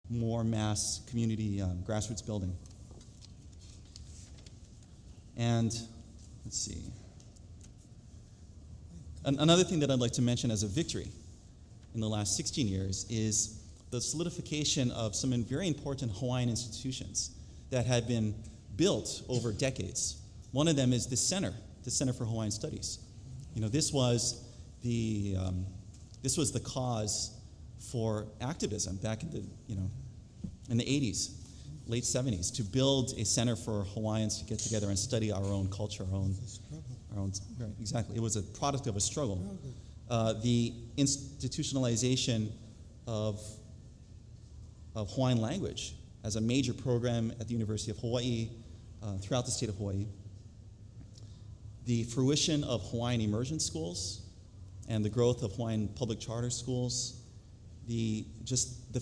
more mass community grassroots building. And let's see. Another thing that I'd like to mention as a victory in the last 16 years is the solidification of some very important Hawaiian institutions that had been built over decades. One of them is the Center for Hawaiian Studies. This was the cause for activism back in the 80s, late 70s, to build a center for Hawaiians to get together and study our own culture, our own, right, exactly. It was a product of a struggle. The institutionalization of Hawaiian language as a major program at the University of Hawaii, throughout the state of Hawaii. The fruition of Hawaiian immersion schools and the growth of Hawaiian public charter schools. The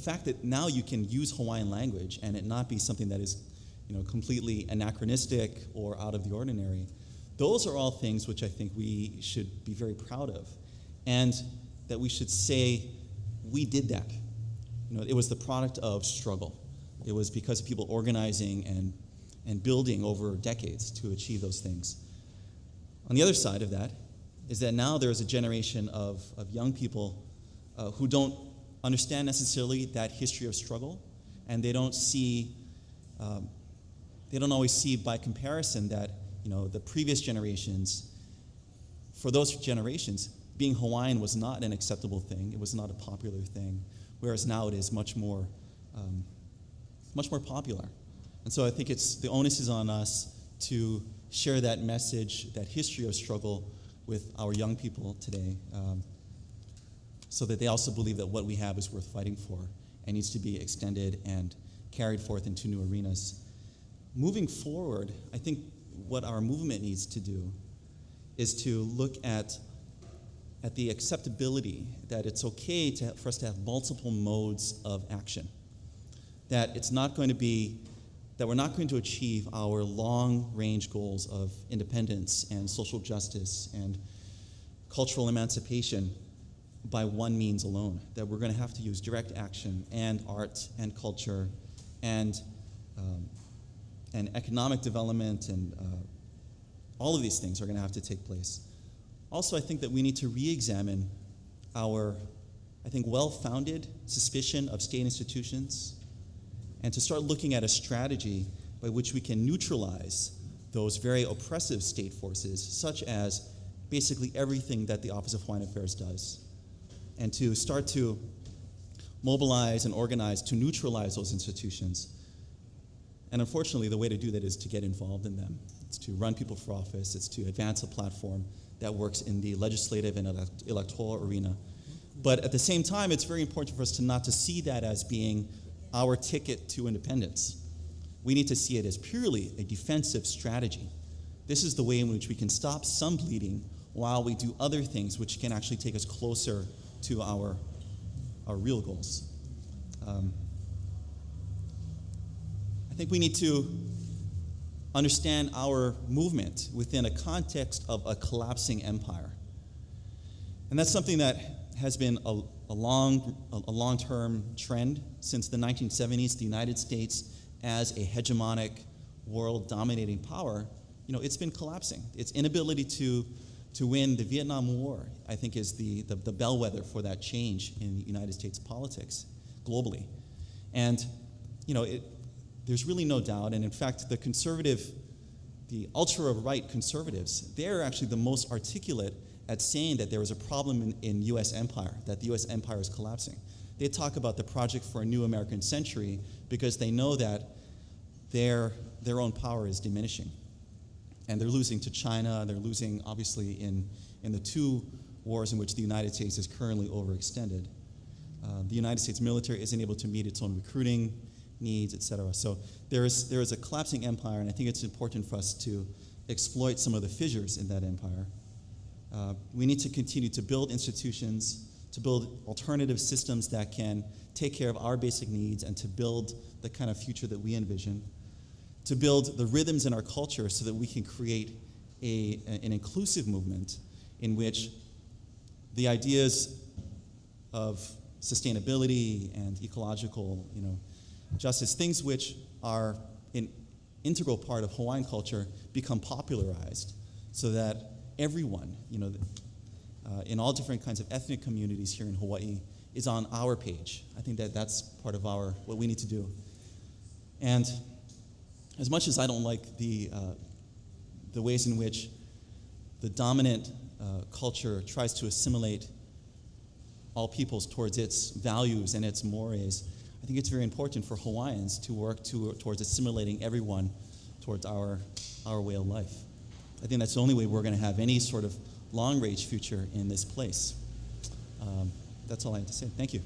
fact that now you can use Hawaiian language and it not be something that is completely anachronistic or out of the ordinary. Those are all things which I think we should be very proud of, and that we should say, we did that. It was the product of struggle. It was because of people organizing and building over decades to achieve those things. On the other side of that is that now there is a generation of young people who don't understand necessarily that history of struggle, and they don't always see by comparison that the previous generations, for those generations, being Hawaiian was not an acceptable thing. It was not a popular thing, whereas now it is much more popular. And so I think the onus is on us to share that message, that history of struggle with our young people today, so that they also believe that what we have is worth fighting for and needs to be extended and carried forth into new arenas. Moving forward, I think what our movement needs to do is to look at the acceptability that it's okay for us to have multiple modes of action. That we're not going to achieve our long-range goals of independence and social justice and cultural emancipation by one means alone. That we're going to have to use direct action and art and culture and economic development, and all of these things are going to have to take place. Also, I think that we need to re-examine our, well-founded suspicion of state institutions, and to start looking at a strategy by which we can neutralize those very oppressive state forces, such as basically everything that the Office of Hawaiian Affairs does, and to start to mobilize and organize to neutralize those institutions. And unfortunately, the way to do that is to get involved in them. It's to run people for office. It's to advance a platform that works in the legislative and electoral arena. But at the same time, it's very important for us not to see that as being our ticket to independence. We need to see it as purely a defensive strategy. This is the way in which we can stop some bleeding while we do other things which can actually take us closer to our real goals. I think we need to understand our movement within a context of a collapsing empire. And that's something that has been a long-term trend since the 1970s. The United States, as a hegemonic world-dominating power, it's been collapsing. Its inability to win the Vietnam War, I think, is the bellwether for that change in United States politics globally. And there's really no doubt, and in fact, the ultra-right conservatives, they're actually the most articulate at saying that there is a problem in U.S. empire, that the U.S. empire is collapsing. They talk about the project for a new American century because they know that their own power is diminishing. And they're losing to China, they're losing, obviously, in the two wars in which the United States is currently overextended. The United States military isn't able to meet its own recruiting needs, et cetera. So there is a collapsing empire, and I think it's important for us to exploit some of the fissures in that empire. We need to continue to build institutions, to build alternative systems that can take care of our basic needs, and to build the kind of future that we envision, to build the rhythms in our culture so that we can create an inclusive movement in which the ideas of sustainability and ecological justice, things which are an integral part of Hawaiian culture become popularized so that everyone, in all different kinds of ethnic communities here in Hawaii is on our page. I think that that's part of what we need to do. And as much as I don't like the ways in which the dominant culture tries to assimilate all peoples towards its values and its mores, I think it's very important for Hawaiians to work towards assimilating everyone towards our way of life. I think that's the only way we're going to have any sort of long-range future in this place. That's all I have to say. Thank you.